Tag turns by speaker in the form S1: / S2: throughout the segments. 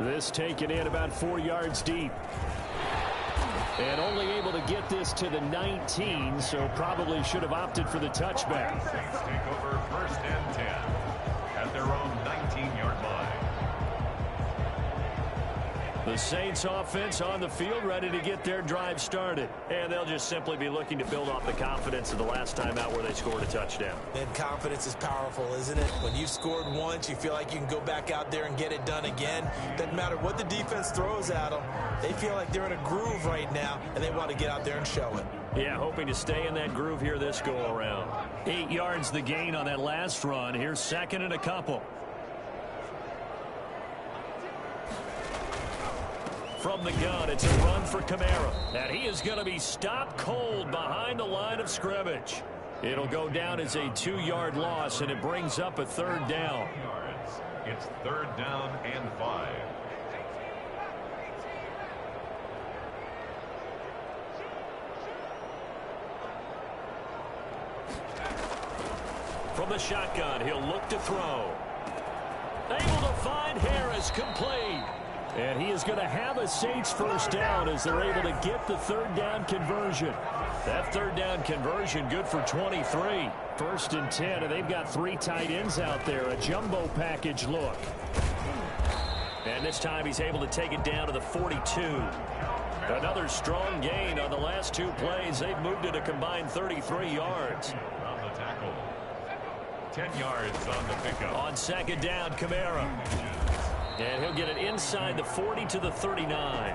S1: This taken in about 4 yards deep. And only able to get this to the 19, so probably should have opted for the touchback.
S2: Saints take over 1st and 10 at their own 19-yard line.
S1: The Saints offense on the field ready to get their drive started. And they'll just simply be looking to build off the confidence of the last time out where they scored a touchdown.
S3: And confidence is powerful, isn't it? When you've scored once, you feel like you can go back out there and get it done again. Doesn't matter what the defense throws at them. They feel like they're in a groove right now, and they want to get out there and show it.
S1: Yeah, hoping to stay in that groove here this go-around. 8 yards the gain on that last run. Here's 2nd and a couple. From the gun, it's a run for Kamara. And he is going to be stopped cold behind the line of scrimmage. It'll go down as a 2-yard loss, and it brings up a 3rd down.
S2: It's 3rd down and 5.
S1: From the shotgun, he'll look to throw. Able to find Harris, complete. And he is going to have a Saints 1st down as they're able to get the 3rd down conversion. That 3rd down conversion good for 23. 1st and 10, and they've got 3 tight ends out there. A jumbo package look. And this time he's able to take it down to the 42. Another strong gain on the last 2 plays. They've moved it a combined 33 yards.
S2: On the tackle. 10 yards on the pickup.
S1: On 2nd down, Kamara. And he'll get it inside the 40 to the 39.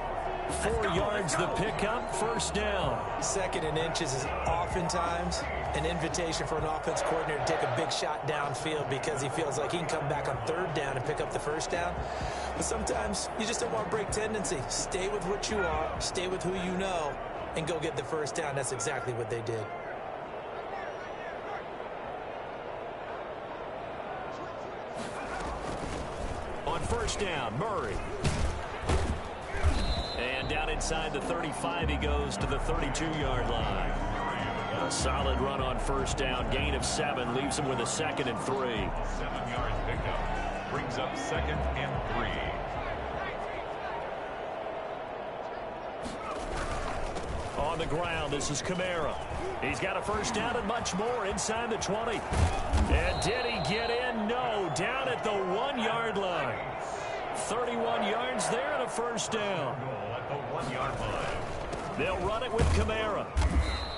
S1: 4 yards the pickup, 1st down.
S3: 2nd and inches is oftentimes an invitation for an offense coordinator to take a big shot downfield because he feels like he can come back on 3rd down and pick up the 1st down. But sometimes you just don't want to break tendency. Stay with what you are, stay with who you know, and go get the 1st down. That's exactly what they did.
S1: On 1st down, Murray. And down inside the 35, he goes to the 32-yard line. A solid run on 1st down, gain of 7, leaves him with a 2nd and 3.
S2: 7-yard pickup brings up 2nd and 3.
S1: On the ground, this is Kamara. He's got a 1st down and much more inside the 20. And did he get in? No, down at the 1-yard line. 31 yards there and a 1st down.
S2: At the 1-yard line.
S1: They'll run it with Kamara.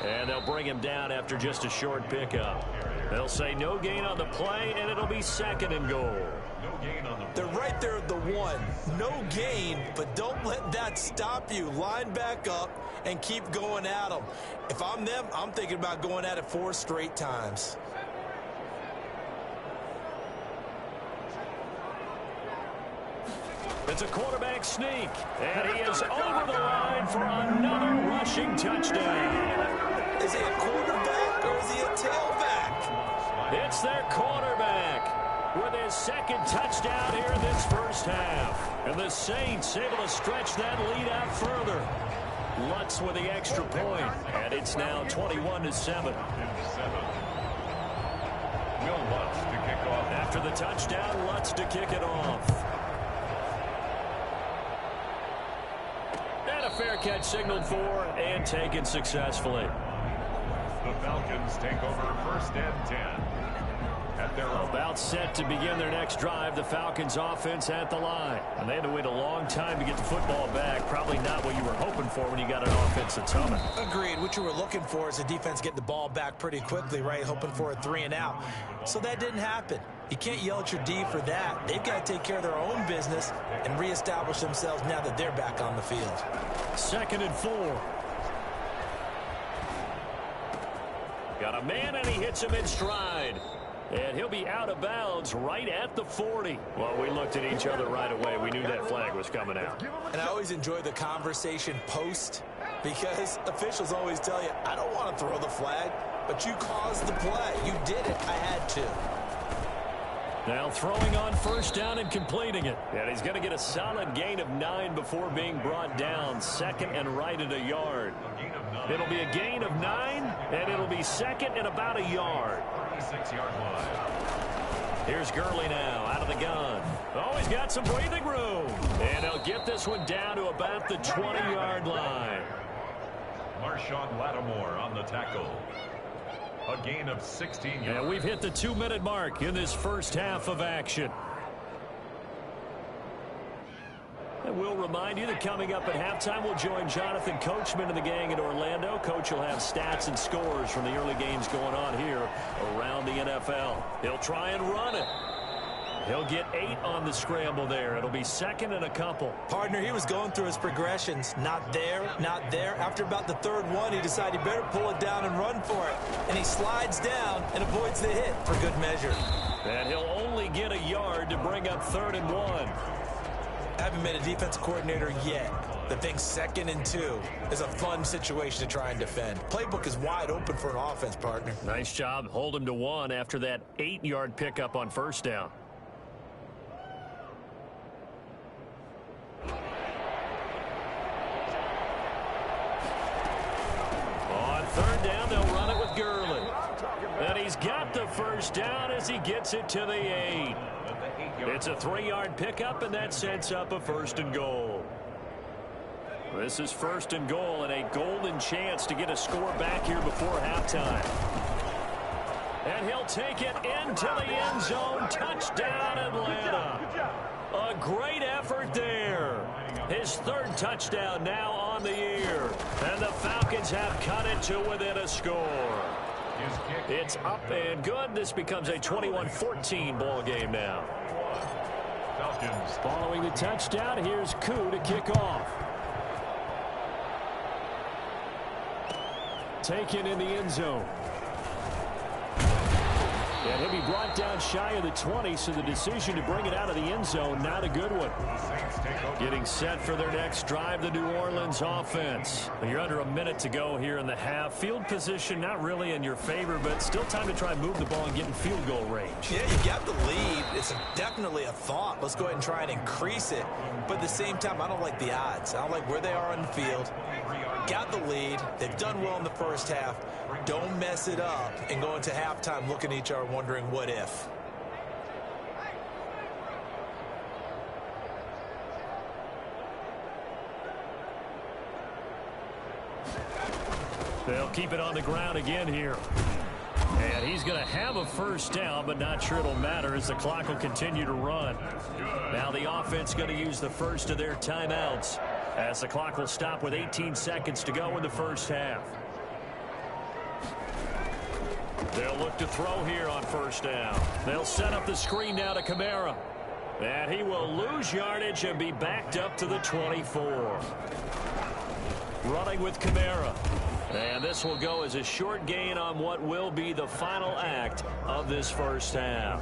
S1: And they'll bring him down after just a short pickup. They'll say no gain on the play, and it'll be 2nd and goal.
S2: No gain on the play.
S3: They're right there at the 1. No gain, but don't let that stop you. Line back up and keep going at them. If I'm them, I'm thinking about going at it 4 straight times.
S1: It's a quarterback sneak, and he is over the line for another rushing touchdown.
S3: Is he a quarterback or is he a tailback?
S1: It's their quarterback with his 2nd touchdown here in this 1st half. And the Saints able to stretch that lead out further. Lutz with the extra point, and it's now 21-7.
S2: Will Lutz to kick off.
S1: After the touchdown, Lutz to kick it off. And a fair catch signaled for and taken successfully.
S2: The Falcons take over 1st and 10. At their
S1: About set to begin their next drive, the Falcons offense at the line. And they had to wait a long time to get the football back. Probably not what you were hoping for when you got an offense that's humming.
S3: Agreed. What you were looking for is the defense getting the ball back pretty quickly, right? Hoping for a 3 and out. So that didn't happen. You can't yell at your D for that. They've got to take care of their own business and reestablish themselves now that they're back on the field.
S1: 2nd and 4. Got a man, and he hits him in stride. And he'll be out of bounds right at the 40. Well, we looked at each other right away. We knew that flag was coming out.
S3: And I always enjoy the conversation post because officials always tell you, I don't want to throw the flag, but you caused the play. You did it. I had to.
S1: Now throwing on 1st down and completing it. And he's going to get a solid gain of 9 before being brought down. 2nd and right at a yard. It'll be a gain of 9, and it'll be 2nd and about a yard.
S2: 36-yard line.
S1: Here's Gurley now out of the gun. Oh, he's got some breathing room. And he'll get this one down to about the 20-yard line.
S2: Marshawn Lattimore on the tackle. A gain of 16 yards.
S1: And we've hit the 2-minute mark in this first half of action. And we'll remind you that coming up at halftime, we'll join Jonathan Coachman and the gang in Orlando. Coach will have stats and scores from the early games going on here around the NFL. He'll try and run it. He'll get 8 on the scramble there. It'll be second and a couple.
S3: Partner, he was going through his progressions. Not there, not there. After about the third one, he decided he better pull it down and run for it. And he slides down and avoids the hit for good measure.
S1: And he'll only get a yard to bring up 3rd and 1.
S3: Haven't been a defensive coordinator yet. The thing 2nd and 2 is a fun situation to try and defend. Playbook is wide open for an offense, partner.
S1: Nice job. Hold him to 1 after that 8-yard pickup on 1st down. On 3rd down, they'll run it with Gurley. And he's got the 1st down as he gets it to the 8. It's a 3-yard pickup, and that sets up a 1st and goal. This is 1st and goal, and a golden chance to get a score back here before halftime. And he'll take it into the end zone. Touchdown, Atlanta. A great effort there. His 3rd touchdown now on the year. And the Falcons have cut it to within a score. It's up and good. This becomes a 21-14 ball game now.
S2: Falcons.
S1: Following the touchdown, here's Koo to kick off. Taken in the end zone. And he'll be brought down shy of the 20, so the decision to bring it out of the end zone, not a good one. Getting set for their next drive, the New Orleans offense. You're under a minute to go here in the half. Field position not really in your favor, but still time to try and move the ball and get in field goal range.
S3: Yeah, you got the lead. It's definitely a thought. Let's go ahead and try and increase it. But at the same time, I don't like the odds. I don't like where they are on the field. Got the lead. They've done well in the first half. Don't mess it up and go into halftime looking at each other wondering what if.
S1: They'll keep it on the ground again here. And he's going to have a 1st down, but not sure it'll matter as the clock will continue to run. Now the offense going to use the first of their timeouts as the clock will stop with 18 seconds to go in the first half. They'll look to throw here on 1st down. They'll set up the screen now to Kamara. And he will lose yardage and be backed up to the 24. Running with Kamara. And this will go as a short gain on what will be the final act of this first half.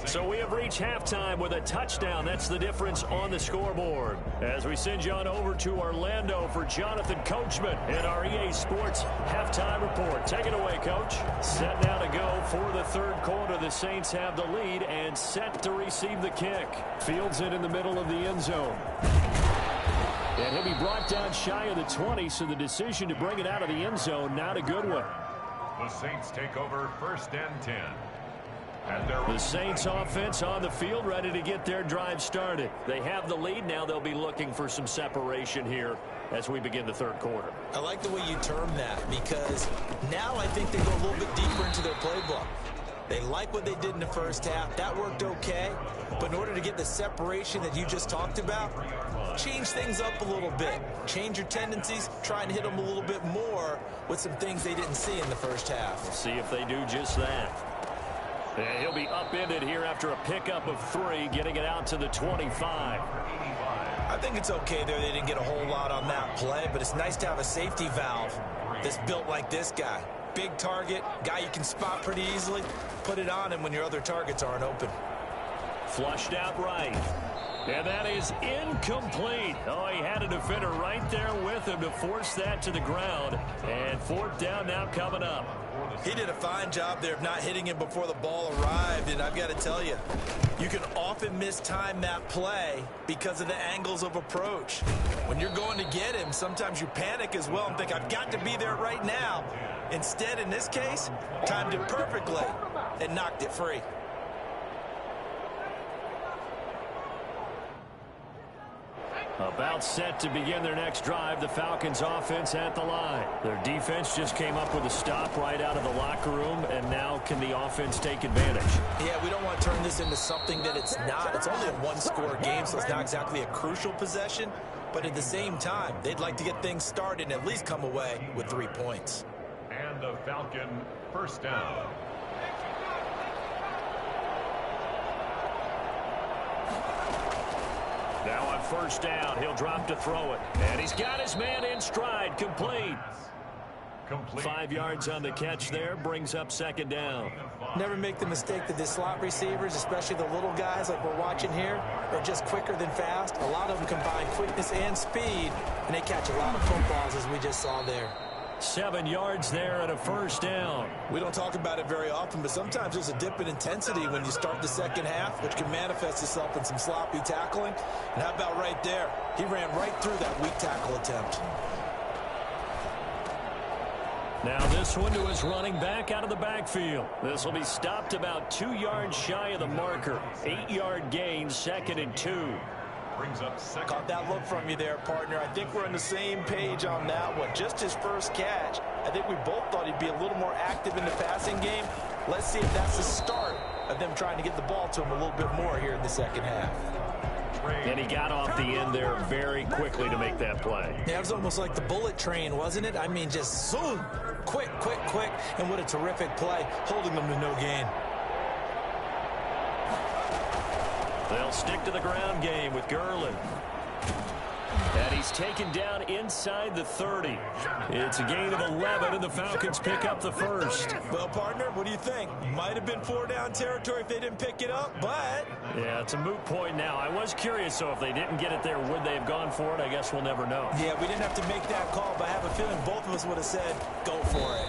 S1: So we have reached halftime with a touchdown. That's the difference on the scoreboard. As we send you on over to Orlando for Jonathan Coachman in our EA Sports Halftime Report. Take it away, Coach. Set now to go for the 3rd quarter. The Saints have the lead and set to receive the kick. Fields it in the middle of the end zone. And he'll be brought down shy of the 20, so the decision to bring it out of the end zone, not a good one.
S2: The Saints take over 1st and 10.
S1: The Saints offense on the field, ready to get their drive started. They have the lead. Now they'll be looking for some separation here as we begin the 3rd quarter.
S3: I like the way you term that because now I think they go a little bit deeper into their playbook. They like what they did in the first half. That worked okay. But in order to get the separation that you just talked about, change things up a little bit. Change your tendencies. Try and hit them a little bit more with some things they didn't see in the first half.
S1: We'll see if they do just that. And he'll be upended here after a pickup of 3, getting it out to the 25.
S3: I think it's okay there. They didn't get a whole lot on that play, but it's nice to have a safety valve that's built like this guy. Big target, guy you can spot pretty easily. Put it on him when your other targets aren't open.
S1: Flushed out right. And that is incomplete. Oh, he had a defender right there with him to force that to the ground. And 4th down now coming up.
S3: He did a fine job there of not hitting him before the ball arrived. And I've got to tell you, you can often mistime that play because of the angles of approach. When you're going to get him, sometimes you panic as well and think, I've got to be there right now. Instead, in this case, timed it perfectly and knocked it free.
S1: About set to begin their next drive, the Falcons offense at the line. Their defense just came up with a stop right out of the locker room, and now can the offense take advantage?
S3: Yeah, we don't want to turn this into something that it's not. It's only a one-score game, so it's not exactly a crucial possession. But at the same time, they'd like to get things started and at least come away with 3 points.
S2: And the Falcon first down.
S1: Now on first down, he'll drop to throw it. And he's got his man in stride, complete. 5 yards on the catch there, brings up second down.
S3: Never make the mistake that the slot receivers, especially the little guys like we're watching here, are just quicker than fast. A lot of them combine quickness and speed, and they catch a lot of footballs as we just saw there.
S1: 7 yards there and a first down.
S3: We don't talk about it very often, but sometimes there's a dip in intensity when you start the second half, which can manifest itself in some sloppy tackling. And how about right there? He ran right through that weak tackle attempt.
S1: Now this one to his running back out of the backfield. This will be stopped about 2 yards shy of the marker. 8-yard gain, 2nd and 2.
S2: Brings up second.
S3: Caught that look from you there, partner. I think we're on the same page on that one. Just his first catch. I think we both thought he'd be a little more active in the passing game. Let's see if that's the start of them trying to get the ball to him a little bit more here in the second half.
S1: And he got off the end there very quickly to make that play.
S3: Yeah, it was almost like the bullet train, wasn't it? I mean, just zoom. Quick, quick, quick. And what a terrific play, holding them to no gain.
S1: They'll stick to the ground game with Gurley. And he's taken down inside the 30. It's a gain of 11, and the Falcons pick up the first.
S3: Well, partner, what do you think? Might have been 4-down territory if they didn't pick it up, but...
S1: Yeah, it's a moot point now. I was curious, so if they didn't get it there, would they have gone for it? I guess we'll never know.
S3: Yeah, we didn't have to make that call, but I have a feeling both of us would have said, go for it.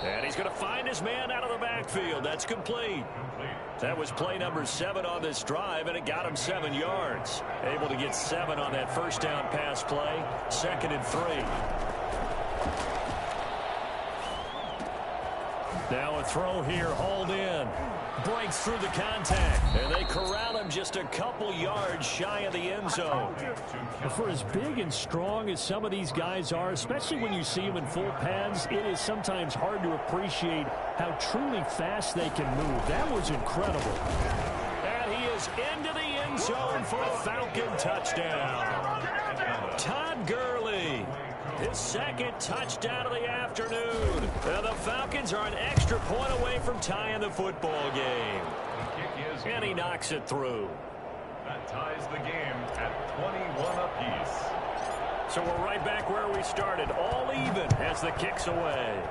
S1: And he's going to find his man out of the backfield. That's complete. That was play number 7 on this drive, and it got him 7 yards. Able to get 7 on that first down pass play. 2nd and 3. Now a throw here, hauled in. Breaks through the contact, and they corral him just a couple yards shy of the end zone. For as big and strong as some of these guys are, especially when you see them in full pads, it is sometimes hard to appreciate how truly fast they can move. That was incredible. And he is into the end zone for a Falcon touchdown. Todd Gurley, his 2nd touchdown of the afternoon. And the Falcons are an extra point away from tying the football game. And he knocks it through.
S2: That ties the game at 21 apiece.
S1: So we're right back where we started, all even as the kick's away.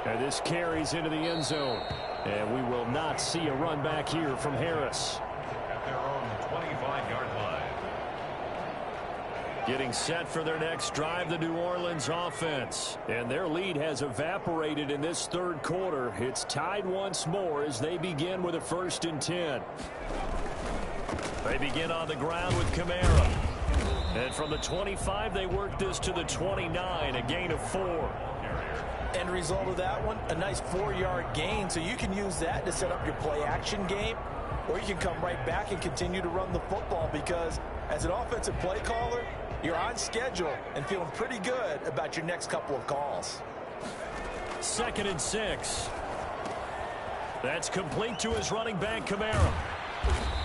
S1: And this carries into the end zone. And we will not see a run back here from Harris.
S2: At their own 25-yard line.
S1: Getting set for their next drive, the New Orleans offense. And their lead has evaporated in this third quarter. It's tied once more as they begin with a 1st and 10. They begin on the ground with Kamara. And from the 25, they work this to the 29, a gain of 4.
S3: End result of that one, a nice 4-yard gain. So you can use that to set up your play-action game, or you can come right back and continue to run the football because as an offensive play caller, you're on schedule and feeling pretty good about your next couple of calls.
S1: 2nd and 6. That's complete to his running back, Kamara.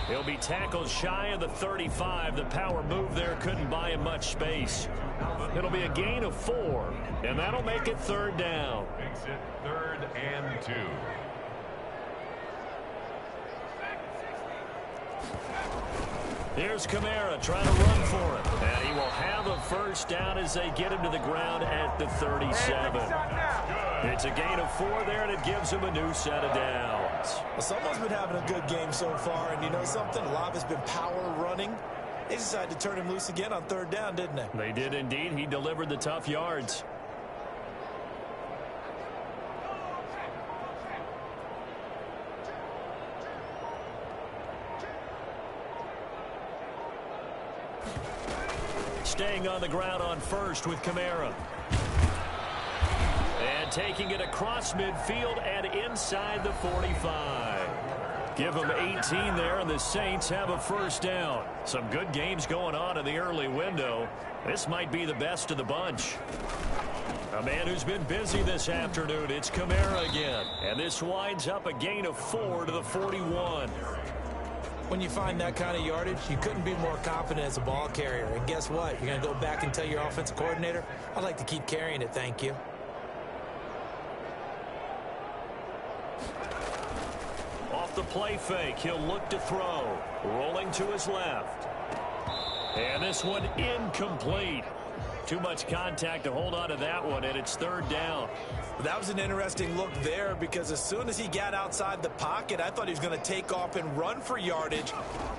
S1: He'll be tackled shy of the 35. The power move there couldn't buy him much space. It'll be a gain of 4, and that'll make it 3rd down.
S2: Makes it 3rd and 2.
S1: Here's Kamara trying to run for it. And he will have a first down as they get him to the ground at the 37. It's a gain of 4 there, and it gives him a new set of downs.
S3: Well, someone's been having a good game so far, and you know something? A lot of it's been power running. They decided to turn him loose again on 3rd down, didn't they?
S1: They did indeed. He delivered the tough yards. Staying on the ground on first with Kamara. And taking it across midfield and inside the 45. Give them 18 there, and the Saints have a first down. Some good games going on in the early window. This might be the best of the bunch. A man who's been busy this afternoon, it's Kamara again. And this winds up a gain of 4 to the 41.
S3: When you find that kind of yardage, you couldn't be more confident as a ball carrier. And guess what? You're going to go back and tell your offensive coordinator, I'd like to keep carrying it, thank you.
S1: Off the play fake, he'll look to throw. Rolling to his left. And this one incomplete. Too much contact to hold on to that one, and it's third down.
S3: That was an interesting look there because as soon as he got outside the pocket, I thought he was going to take off and run for yardage.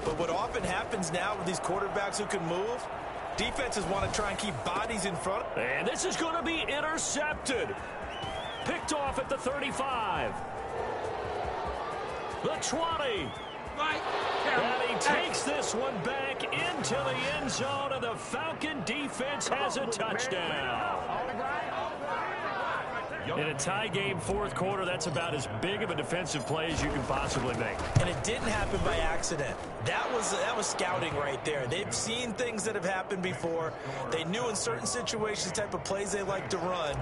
S3: But what often happens now with these quarterbacks who can move, defenses want to try and keep bodies in front.
S1: And this is going to be intercepted. Picked off at the 35. The 20. And he takes this one back into the end zone, and the Falcon defense has a touchdown. In a tie game fourth quarter, that's about as big of a defensive play as you can possibly make.
S3: And it didn't happen by accident. That was scouting right there. They've seen things that have happened before. They knew in certain situations the type of plays they like to run,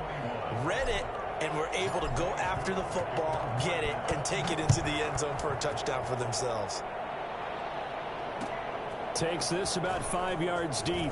S3: read it, and were able to go after the football, get it, and take it into the end zone for a touchdown for themselves.
S1: Takes this about 5 yards deep.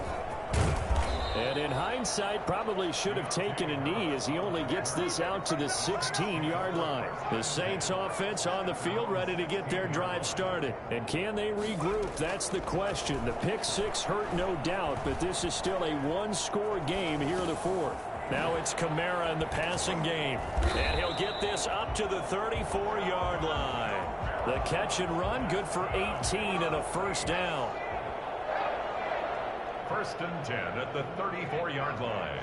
S1: And in hindsight, probably should have taken a knee as he only gets this out to the 16-yard line. The Saints offense on the field ready to get their drive started. And can they regroup? That's the question. The pick six hurt, no doubt, but this is still a one-score game here in the fourth. Now it's Kamara in the passing game. And he'll get this up to the 34-yard line. The catch and run, good for 18 and a first down.
S2: First and 10 at the 34-yard line.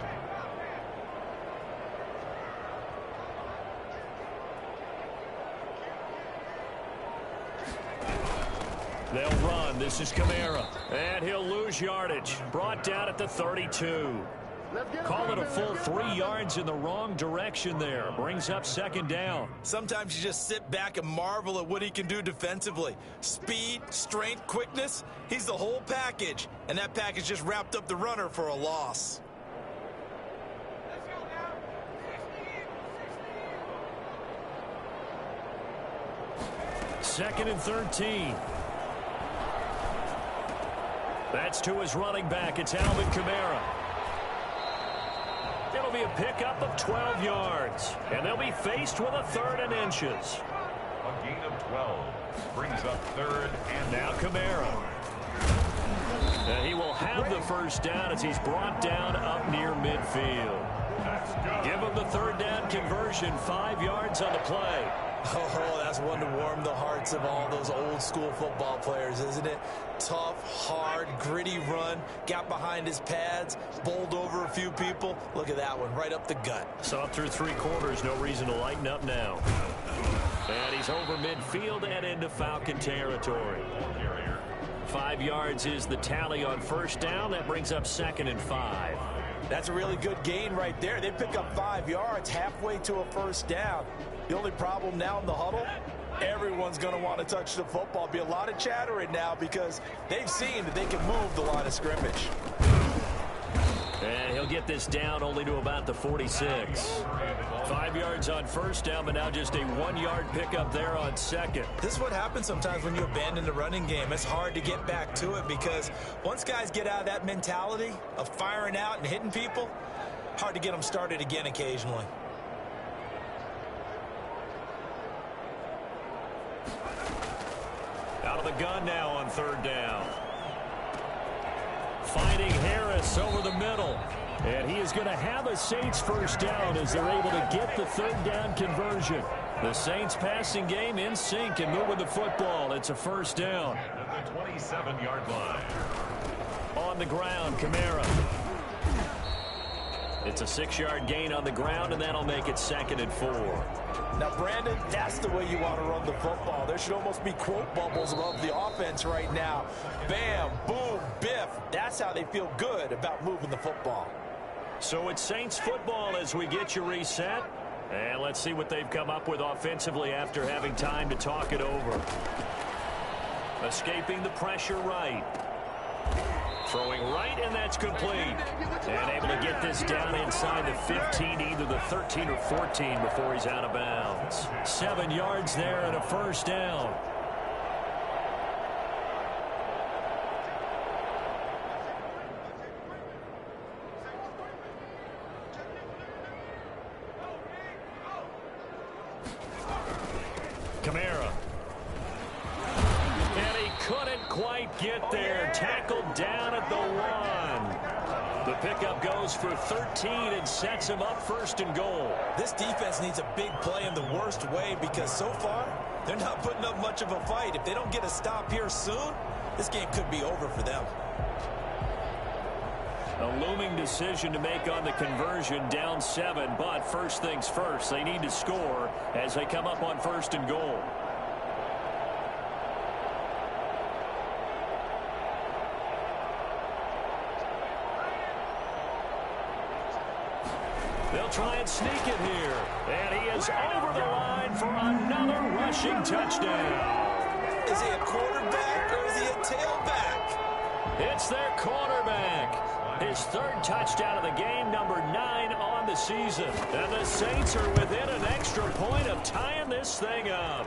S1: They'll run. This is Kamara. And he'll lose yardage. Brought down at the 32. Call it a full 3 yards in the wrong direction there. Brings up second down.
S3: Sometimes you just sit back and marvel at what he can do defensively. Speed, strength, quickness. He's the whole package. And that package just wrapped up the runner for a loss.
S1: Second and 13. That's to his running back. It's Alvin Kamara. It'll be a pickup of 12 yards. And they'll be faced with a third and inches.
S2: A gain of 12 brings up third and
S1: now Kamara. And he will have the first down as he's brought down up near midfield. Give him the third down conversion, 5 yards on the play.
S3: Oh, that's one to warm the hearts of all those old school football players, isn't it? Tough, hard, gritty run, got behind his pads, bowled over a few people. Look at that one, right up the gut.
S1: Saw through 3 quarters, no reason to lighten up now. And he's over midfield and into Falcon territory. 5 yards is the tally on first down. That brings up second and 5.
S3: That's a really good gain right there. They pick up 5 yards halfway to a first down. The only problem now in the huddle, everyone's going to want to touch the football. Be a lot of chattering now because they've seen that they can move the line of scrimmage.
S1: And he'll get this down only to about the 46. 5 yards on first down, but now just a 1-yard pickup there on second.
S3: This is what happens sometimes when you abandon the running game. It's hard to get back to it because once guys get out of that mentality of firing out and hitting people, hard to get them started again occasionally.
S1: Out of the gun now on third down. Finding Harris over the middle. And he is going to have a Saints first down as they're able to get the third down conversion. The Saints passing game in sync and moving the football. It's a first down.
S2: at the 27-yard line.
S1: On the ground, Kamara. It's a 6-yard gain on the ground, and that'll make it 2nd and 4.
S3: Now, Brandon, that's the way you want to run the football. There should almost be quote bubbles above the offense right now. Bam, boom, biff. That's how they feel good about moving the football.
S1: So it's Saints football as we get you reset. And let's see what they've come up with offensively after having time to talk it over. Escaping the pressure right. Throwing right, and that's complete. And able to get this down inside the 15, either the 13 or 14 before he's out of bounds. 7 yards there and a first down. Kamara. And he couldn't quite get there. Tackled down at the 1. The pickup goes for 13 and sets him up first and goal.
S3: This defense needs a big play in the worst way because so far, they're not putting up much of a fight. If they don't get a stop here soon, this game could be over for them.
S1: A looming decision to make on the conversion, down 7, but first things first, they need to score as they come up on first and goal. They'll try and sneak it here, and he is over the line for another rushing touchdown.
S3: Is he a quarterback or is he a tailback?
S1: It's their quarterback. His 3rd touchdown of the game, number 9 on the season. And the Saints are within an extra point of tying this thing up.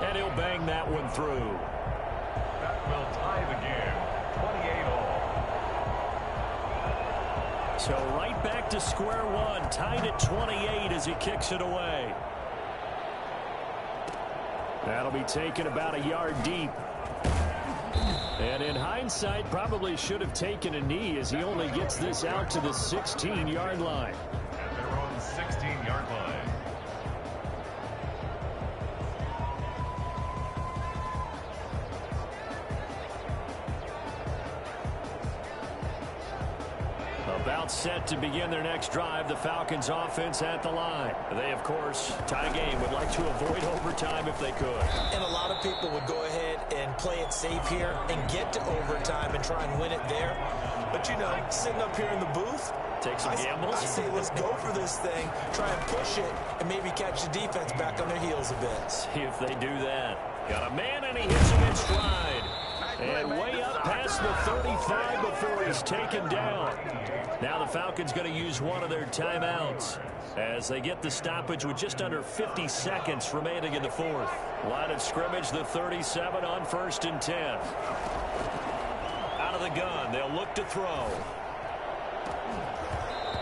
S1: And he'll bang that one through.
S2: That will tie the game, 28 all.
S1: So right back to square one, tied at 28 as he kicks it away. That'll be taken about a yard deep. And in hindsight, probably should have taken a knee as he only gets this out to the 16-yard line.
S2: At their own 16-yard line.
S1: About set to begin their next drive, the Falcons offense at the line. They, of course, tie game, would like to avoid overtime if they could.
S3: And a lot of people would go ahead and play it safe here and get to overtime and try and win it there. But, you know, sitting up here in the booth,
S1: take some gambles.
S3: I say let's go for this thing, try and push it, and maybe catch the defense back on their heels a bit.
S1: See if they do that. Got a man, and he hits him in stride. And way up past the 35 before he's taken down. Now the Falcons going to use one of their timeouts as they get the stoppage with just under 50 seconds remaining in the 4th. Line of scrimmage, the 37 on 1st and 10. Out of the gun, they'll look to throw.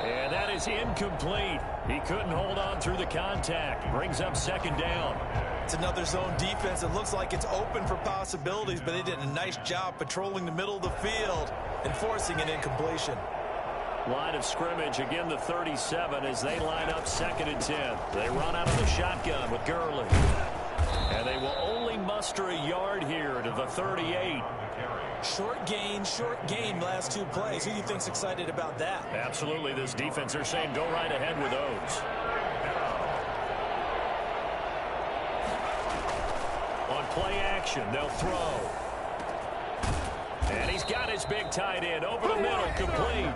S1: And that is incomplete. He couldn't hold on through the contact. Brings up 2nd down.
S3: It's another zone defense. It looks like it's open for possibilities, but they did a nice job patrolling the middle of the field and forcing an incompletion.
S1: Line of scrimmage, again the 37 as they line up 2nd and 10. They run out of the shotgun with Gurley. And they will only muster a yard here to the 38.
S3: Short gain, last 2 plays. Who do you think's excited about that?
S1: Absolutely, this defense, they're saying go right ahead with those. On play action, they'll throw. And he's got his big tight end over the middle, complete.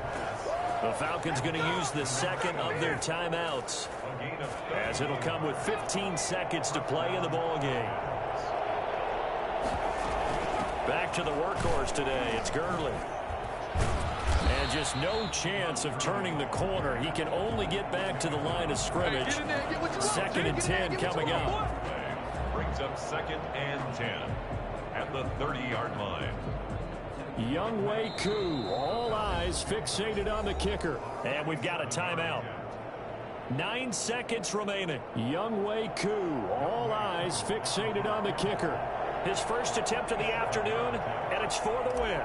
S1: The Falcons going to use the 2nd of their timeouts as it'll come with 15 seconds to play in the ball game. Back to the workhorse today. It's Gurley. And just no chance of turning the corner. He can only get back to the line of scrimmage. 2nd and 10 coming up.
S2: Brings up 2nd and 10 at the 30-yard line.
S1: Younghoe Koo, all eyes fixated on the kicker. And we've got a timeout. 9 seconds remaining. Younghoe Koo, all eyes fixated on the kicker. His first attempt of the afternoon, and it's for the win.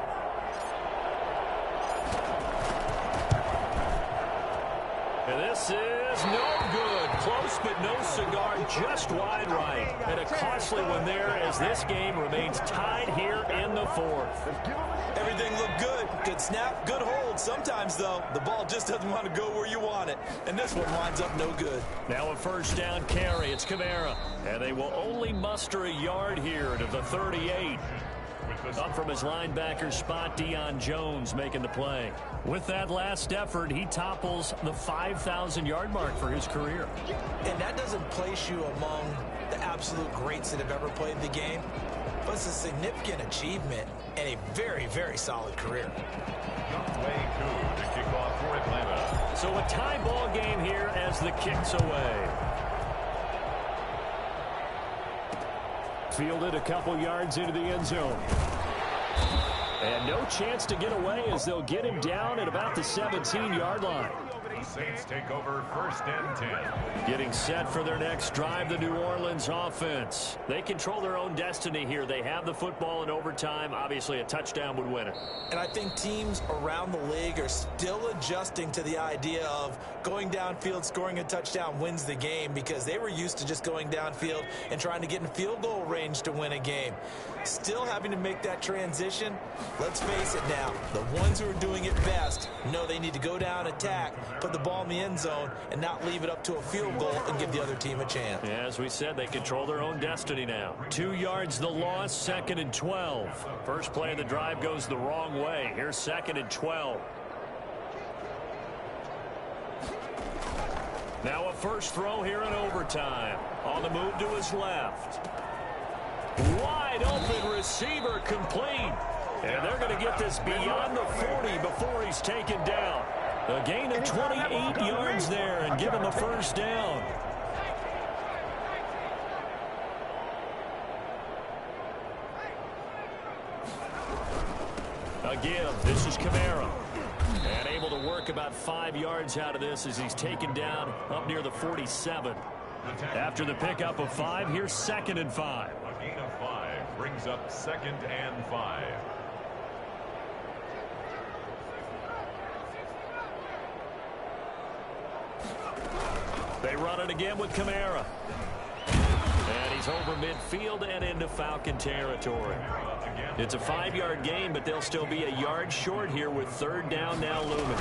S1: And this is no good. Close, but no cigar, just wide right. And a costly one there as this game remains tied here in the 4th.
S3: Everything looked good. Good snap, good hold. Sometimes, though, the ball just doesn't want to go where you want it. And this one winds up no good.
S1: Now a 1st down carry. It's Kamara. And they will only muster a yard here to the 38. Up from his linebacker spot, Deion Jones making the play. With that last effort, he topples the 5,000-yard mark for his career.
S3: And that doesn't place you among the absolute greats that have ever played the game. But was a significant achievement and a very, very solid career.
S2: Younghoe Koo to kick off for Atlanta.
S1: So a tie ball game here as the kick's away. Fielded a couple yards into the end zone. And no chance to get away as they'll get him down at about the 17-yard line.
S2: The Saints take over 1st and 10.
S1: Getting set for their next drive, the New Orleans offense. They control their own destiny here. They have the football in overtime. Obviously, a touchdown would win it.
S3: And I think teams around the league are still adjusting to the idea of going downfield, scoring a touchdown wins the game, because they were used to just going downfield and trying to get in field goal range to win a game. Still having to make that transition. Let's face it now, the ones who are doing it best know they need to go down, attack, put the ball in the end zone, and not leave it up to a field goal and give the other team a chance.
S1: Yeah, as we said, they control their own destiny now. 2 yards the loss, 2nd and 12. First play of the drive goes the wrong way. Here's 2nd and 12. Now a first throw here in overtime. On the move to his left. Wide open receiver complete. And they're going to get this beyond the 40 before he's taken down. A gain of 28 yards there and give him a first down. Again, this is Kamara. And able to work about 5 yards out of this as he's taken down up near the 47. After the pickup of 5, here's 2nd and 5.
S2: A gain of 5 brings up 2nd and 5.
S1: They run it again with Kamara. And he's over midfield and into Falcon territory. It's a 5-yard gain, but they'll still be a yard short here with 3rd down now looming.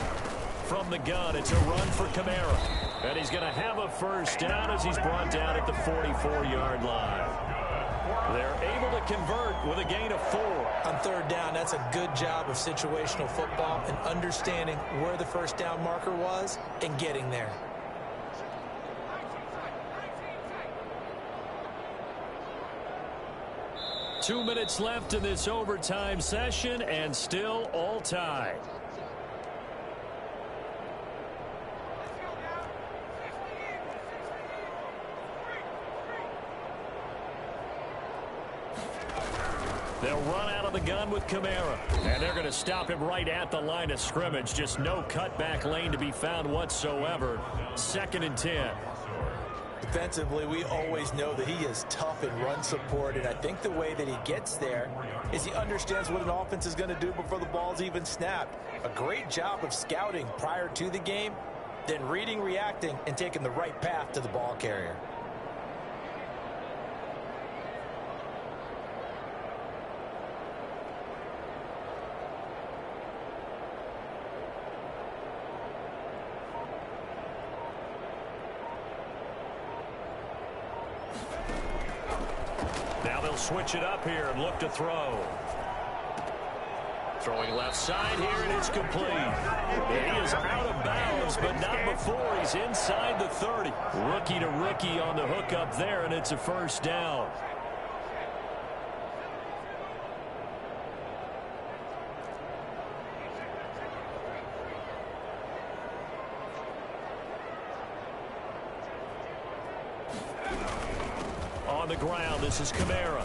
S1: From the gun, it's a run for Kamara. And he's going to have a first down as he's brought down at the 44-yard line. They're able to convert with a gain of 4.
S3: On 3rd down, that's a good job of situational football and understanding where the first down marker was and getting there.
S1: Two minutes left in this overtime session, and still all tied. They'll run out of the gun with Kamara, and they're going to stop him right at the line of scrimmage. Just no cutback lane to be found whatsoever. 2nd and 10.
S3: Defensively, we always know that he is tough in run support, and I think the way that he gets there is he understands what an offense is going to do before the ball's even snapped. A great job of scouting prior to the game, then reading, reacting, and taking the right path to the ball carrier.
S1: Switch it up here and look to throw. Throwing left side here, and it's complete. And he is out of bounds, but not before he's inside the 30. Rookie to rookie on the hook up there, and it's a first down. On the ground, this is Kamara.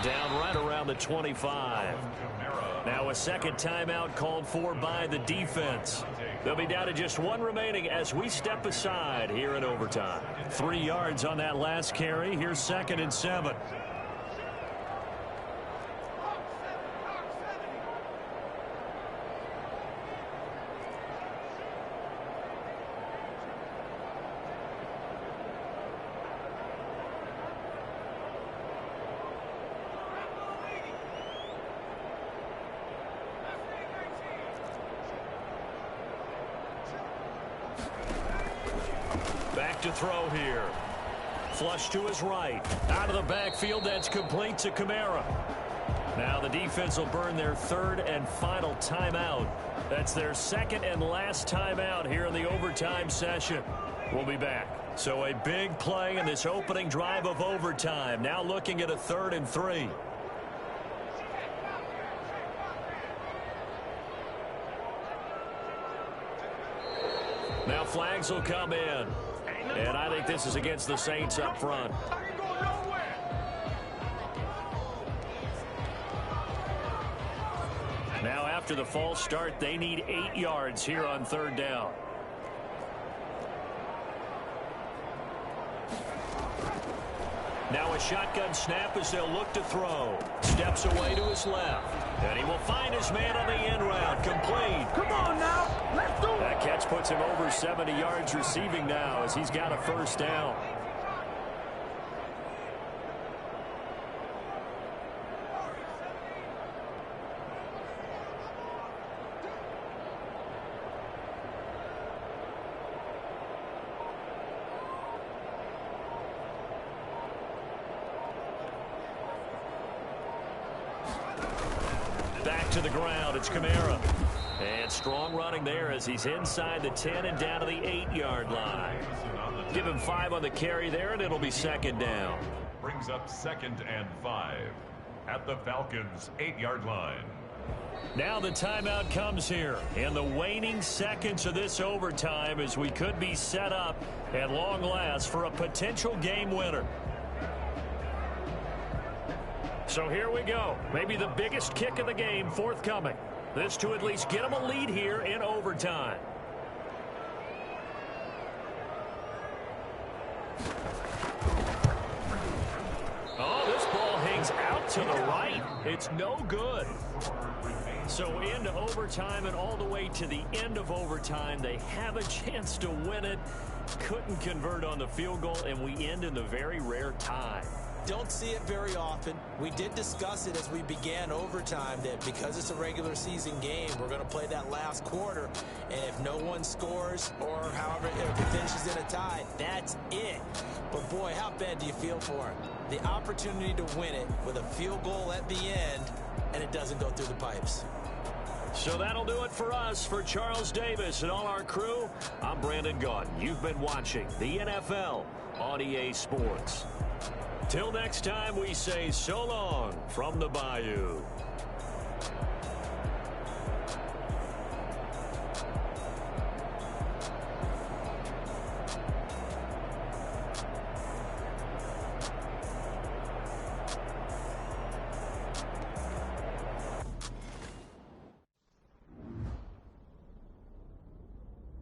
S1: Down right around the 25. Now a second timeout called for by the defense. They'll be down to just 1 remaining as we step aside here in overtime. 3 yards on that last carry. Here's 2nd and 7. To throw here. Flush to his right. Out of the backfield, that's complete to Kamara. Now the defense will burn their 3rd and final timeout. That's their 2nd and last timeout here in the overtime session. We'll be back. So a big play in this opening drive of overtime. Now looking at a 3rd and 3. Now flags will come in. And I think this is against the Saints up front. Now after the false start, they need 8 yards here on third down. Now a shotgun snap as they'll look to throw. Steps away to his left. And he will find his man on the end route. Complete.
S4: Come on now. Let's do it.
S1: That catch puts him over 70 yards receiving now as he's got a first down. Back to the ground, it's Kamara. And strong running there as he's inside the 10 and down to the 8-yard line. Give him 5 on the carry there, and it'll be second down.
S2: Brings up 2nd and 5 at the Falcons' 8-yard line.
S1: Now the timeout comes here in the waning seconds of this overtime as we could be set up at long last for a potential game winner. So here we go. Maybe the biggest kick of the game forthcoming. This to at least get them a lead here in overtime. Oh, this ball hangs out to the right. It's no good. So into overtime and all the way to the end of overtime. They have a chance to win it. Couldn't convert on the field goal, and we end in the very rare tie.
S3: Don't see it very often. We did discuss it as we began overtime that because it's a regular season game, we're going to play that last quarter. And if no one scores or however if it finishes in a tie, that's it. But boy, how bad do you feel for him? The opportunity to win it with a field goal at the end, and it doesn't go through the pipes.
S1: So that'll do it for us. For Charles Davis and all our crew, I'm Brandon Gaudin. You've been watching the NFL on EA Sports. Till next time, we say so long from the Bayou.